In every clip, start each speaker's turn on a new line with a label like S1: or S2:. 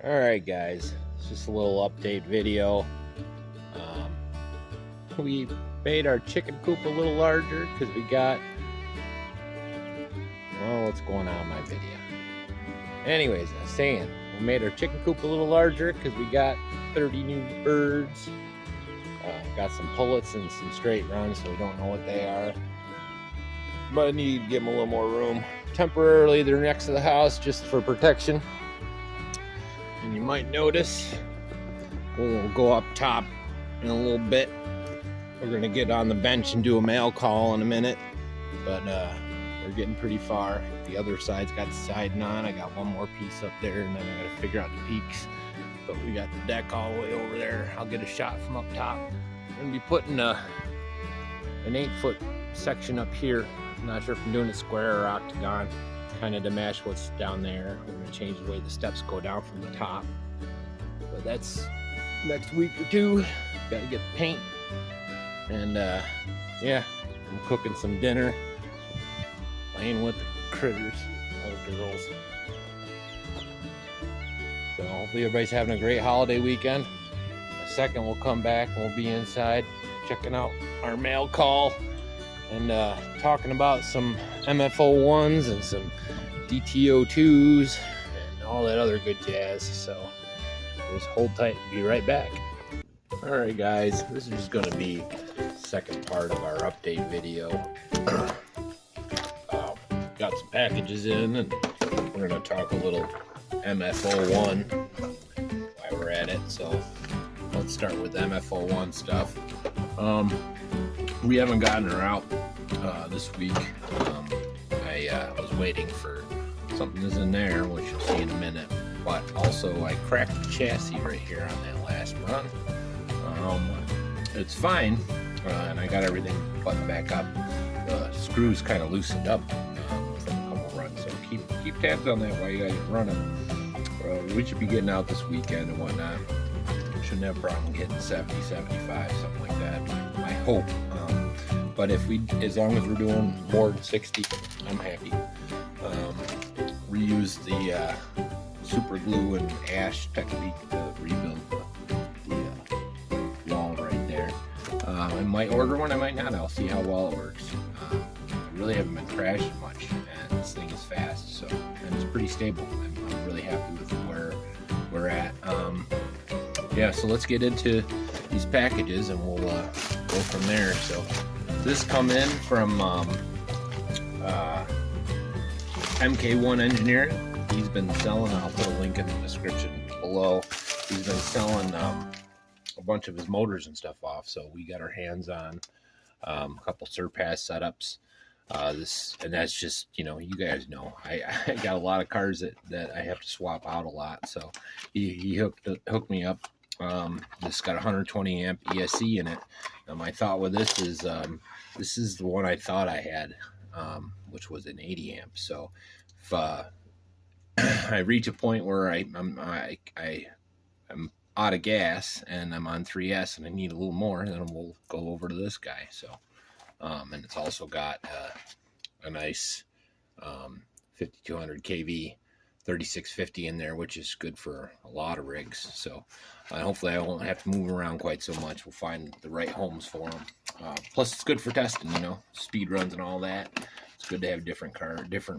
S1: Alright guys, it's just a little update video. We made our chicken coop a little larger because we got, oh, what's going on in my video? Anyways, I was saying, we made our chicken coop a little larger because we got 30 new birds. Got some pullets and some straight runs, so we don't know what they are. But I need to give them a little more room. Temporarily, they're next to the house just for protection. And you might notice we'll go up top in a little bit. We're gonna get on the bench and do a mail call in a minute, but we're getting pretty far. The other side's got the siding on. I got one more piece up there, and then I gotta figure out the peaks. But we got the deck all the way over there. I'll get a shot from up top. I'm gonna be putting an 8-foot section up here. I'm not sure if I'm doing it square or octagon, kind of to match what's down there. We're gonna change the way the steps go down from the top. But that's next week or two. Gotta get the paint. And yeah, I'm cooking some dinner, playing with the critters, all the girls. So hopefully everybody's having a great holiday weekend. A second we'll come back and we'll be inside checking out our mail call and talking about some MF-01s and some DT-02s and all that other good jazz. So just hold tight and be right back. Alright guys, this is just going to be the second part of our update video. Got some packages in, and we're going to talk a little MF-01 while we're at it. So let's start with MF-01 stuff. We haven't gotten her out this week. I was waiting for something that's in there, which you'll see in a minute. But also I cracked the chassis right here on that last run. It's fine, and I got everything buttoned back up. The screws kind of loosened up from a couple runs, so keep tabs on that while you guys are running. We should be getting out this weekend and whatnot. Shouldn't have a problem getting 70, 75, something like that. I hope. But if as long as we're doing more than 60, I'm happy. Reuse the super glue and ash technique to rebuild the wall right there. I might order one, I might not. I'll see how well it works. I really haven't been crashing much, and this thing is fast, so, and it's pretty stable. I'm really happy with where we're at. Yeah, so let's get into these packages and we'll go from there. So this come in from MK1 Engineering. He's been selling, I'll put a link in the description below. He's been selling a bunch of his motors and stuff off, so we got our hands on a couple Surpass setups. And that's just, you know, you guys know I got a lot of cars that I have to swap out a lot, so he hooked me up. This got 120 amp ESC in it. My thought with this is the one I thought I had, which was an 80 amp. So if I reach a point where I'm out of gas and I'm on 3S and I need a little more, then we'll go over to this guy. So and it's also got a nice 5200 kV 3650 in there, which is good for a lot of rigs. So hopefully I won't have to move around quite so much. We'll find the right homes for them. Plus it's good for testing, you know, speed runs and all that. It's good to have different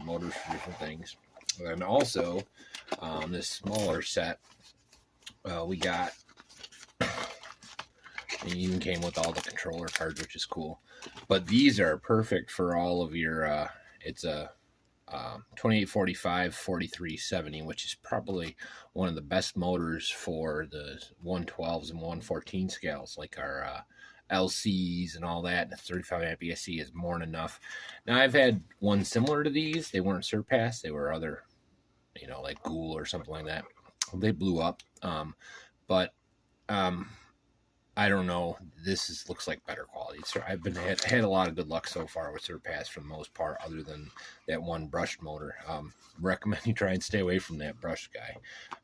S1: motors for different things. And also this smaller set we got, and even came with all the controller cards, which is cool. But these are perfect for all of your it's a 2845 4370, which is probably one of the best motors for the 112s and 114 scales, like our LCs and all that. The 35 amp ESC is more than enough. Now I've had one similar to these. They weren't Surpass, they were other, you know, like Ghoul or something like that. They blew up, but I don't know. This looks like better quality. So I've had a lot of good luck so far with Surpass for the most part, other than that one brushed motor. Recommend you try and stay away from that brushed guy,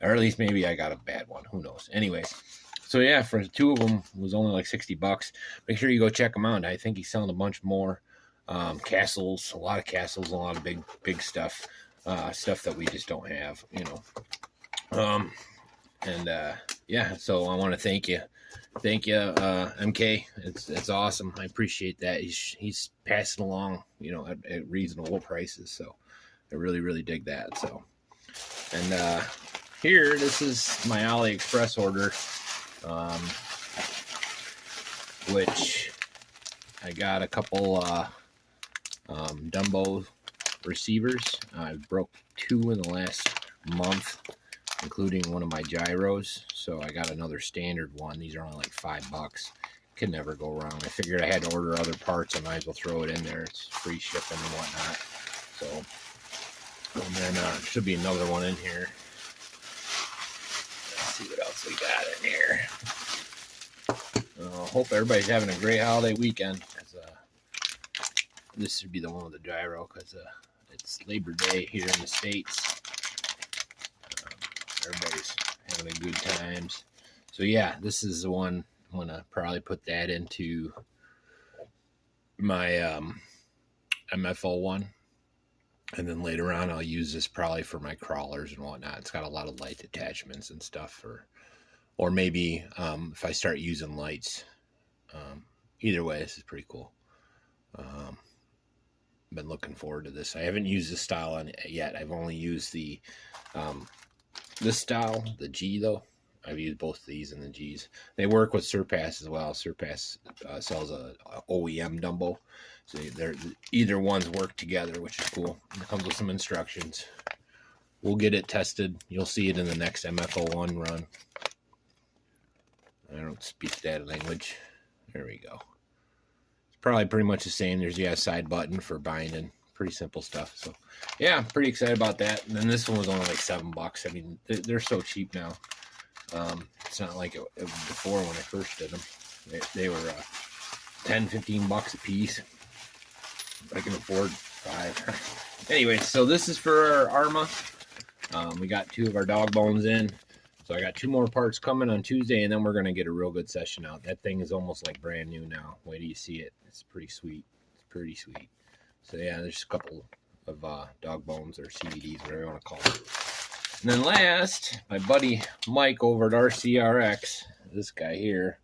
S1: or at least maybe I got a bad one. Who knows? Anyways, so yeah, for two of them it was only like $60. Make sure you go check them out. I think he's selling a bunch more castles, a lot of castles, a lot of big stuff, stuff that we just don't have, you know. And yeah, so I want to thank you, MK. It's awesome. I appreciate that. He's passing along, you know, at reasonable prices. So I really dig that. So, and here, this is my AliExpress order, which I got a couple Dumbo receivers. I broke 2 in the last month, including one of my gyros. So I got another standard one. These are only like $5. Can never go wrong. I figured I had to order other parts. I might as well throw it in there. It's free shipping and whatnot. So, and then should be another one in here. Let's see what else we got in here. Hope everybody's having a great holiday weekend. This should be the one with the gyro because it's Labor Day here in the States. Everybody's having a good times. So yeah, this is the one. I'm gonna probably put that into my MF-01, and then later on I'll use this probably for my crawlers and whatnot. It's got a lot of light attachments and stuff, or maybe if I start using lights. Either way, this is pretty cool. Been looking forward to this. I haven't used this style on it yet. I've only used the this style, the G though. I've used both these and the G's. They work with Surpass as well. Surpass sells a OEM Dumbo, so either ones work together, which is cool. It comes with some instructions. We'll get it tested. You'll see it in the next MF-01 run. I don't speak that language. There we go. It's probably pretty much the same. There's a side button for binding. Pretty simple stuff. So yeah, I'm pretty excited about that. And then this one was only like $7. I mean, they're so cheap now. It's not like it was before when I first did them. They were $10-15 a piece. I can afford 5. Anyway, so this is for our ARRMA. We got 2 of our dog bones in. So I got 2 more parts coming on Tuesday, and then we're going to get a real good session out. That thing is almost like brand new now. Wait till you see it. It's pretty sweet. It's pretty sweet. So yeah, there's a couple of dog bones or CVDs, whatever you want to call it. And then last, my buddy Mike over at RCRX, this guy here,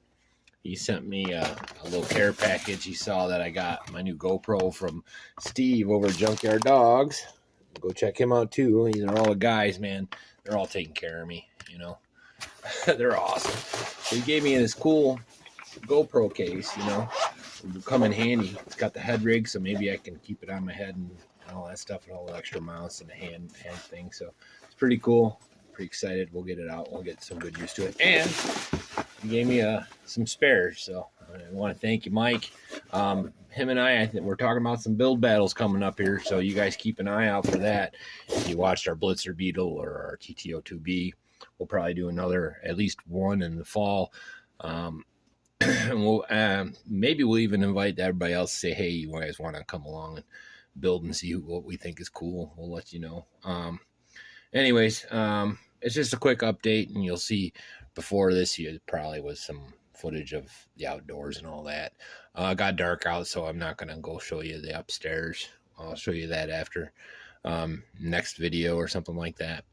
S1: he sent me a little care package. He saw that I got my new GoPro from Steve over at Junkyard Dogs. Go check him out too. These are all the guys, man. They're all taking care of me, you know. They're awesome. So he gave me this cool GoPro case, you know. It'll come in handy. It's got the head rig, so maybe I can keep it on my head and all that stuff, and all the extra mounts and the hand thing. So it's pretty cool. Pretty excited. We'll get it out. We'll get some good use to it. And he gave me some spares, so I want to thank you, Mike. Him and I think we're talking about some build battles coming up here, so you guys keep an eye out for that. If you watched our Blitzer Beetle or our DT-02B, we'll probably do at least one in the fall. We'll maybe we'll even invite everybody else to say, hey, you guys want to come along and build and see what we think is cool. We'll let you know. Anyways, it's just a quick update, and you'll see before this year probably was some footage of the outdoors and all that. It got dark out, so I'm not going to go show you the upstairs. I'll show you that after next video or something like that.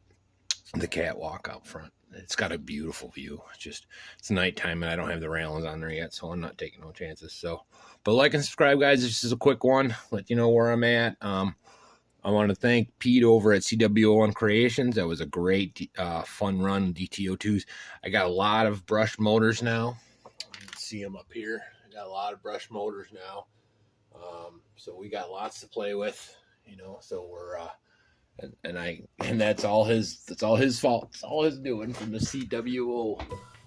S1: The catwalk out front. It's got a beautiful view. It's nighttime and I don't have the railings on there yet, so I'm not taking no chances. So, but like and subscribe, guys. This is a quick one. Let you know where I'm at. I want to thank Pete over at CW01 Creations. That was a great, fun run. DT-02s. I got a lot of brush motors now. You can see them up here. I got a lot of brush motors now. So we got lots to play with, you know. So we're and that's all his fault. It's all his doing from the CWO,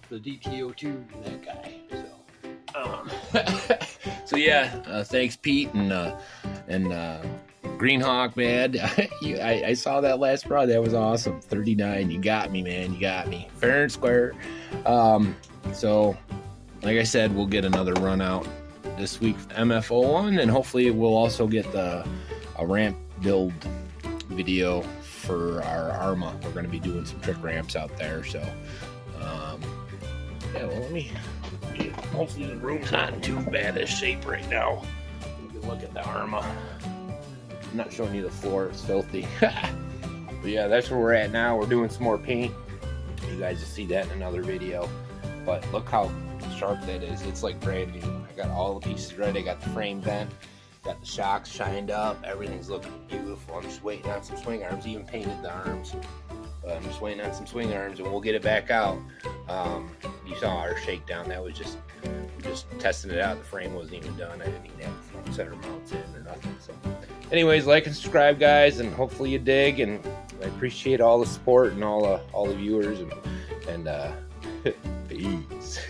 S1: the DT-02, that guy. So, so yeah, thanks Pete and Greenhawk, man. I saw that last run. That was awesome. 39. You got me, man. You got me fair and square. So, like I said, we'll get another run out this week, MF-01, and hopefully we'll also get a ramp build video for our ARRMA. We're going to be doing some trick ramps out there, so yeah, well, let me hopefully the room's not in too bad a shape right now. You can look at the ARRMA. I'm not showing you the floor, it's filthy. But yeah, that's where we're at now. We're doing some more paint. You guys will see that in another video. But look how sharp that is. It's like brand new. I got all the pieces ready. I got the frame bent, got the shocks shined up. Everything's looking beautiful. I'm just waiting on some swing arms. Even painted the arms. But I'm just waiting on some swing arms, and we'll get it back out. You saw our shakedown. That was just testing it out. The frame wasn't even done. I didn't even have the front center mounts in or nothing. So, anyways, like and subscribe, guys, and hopefully you dig. And I appreciate all the support and all the viewers and peace.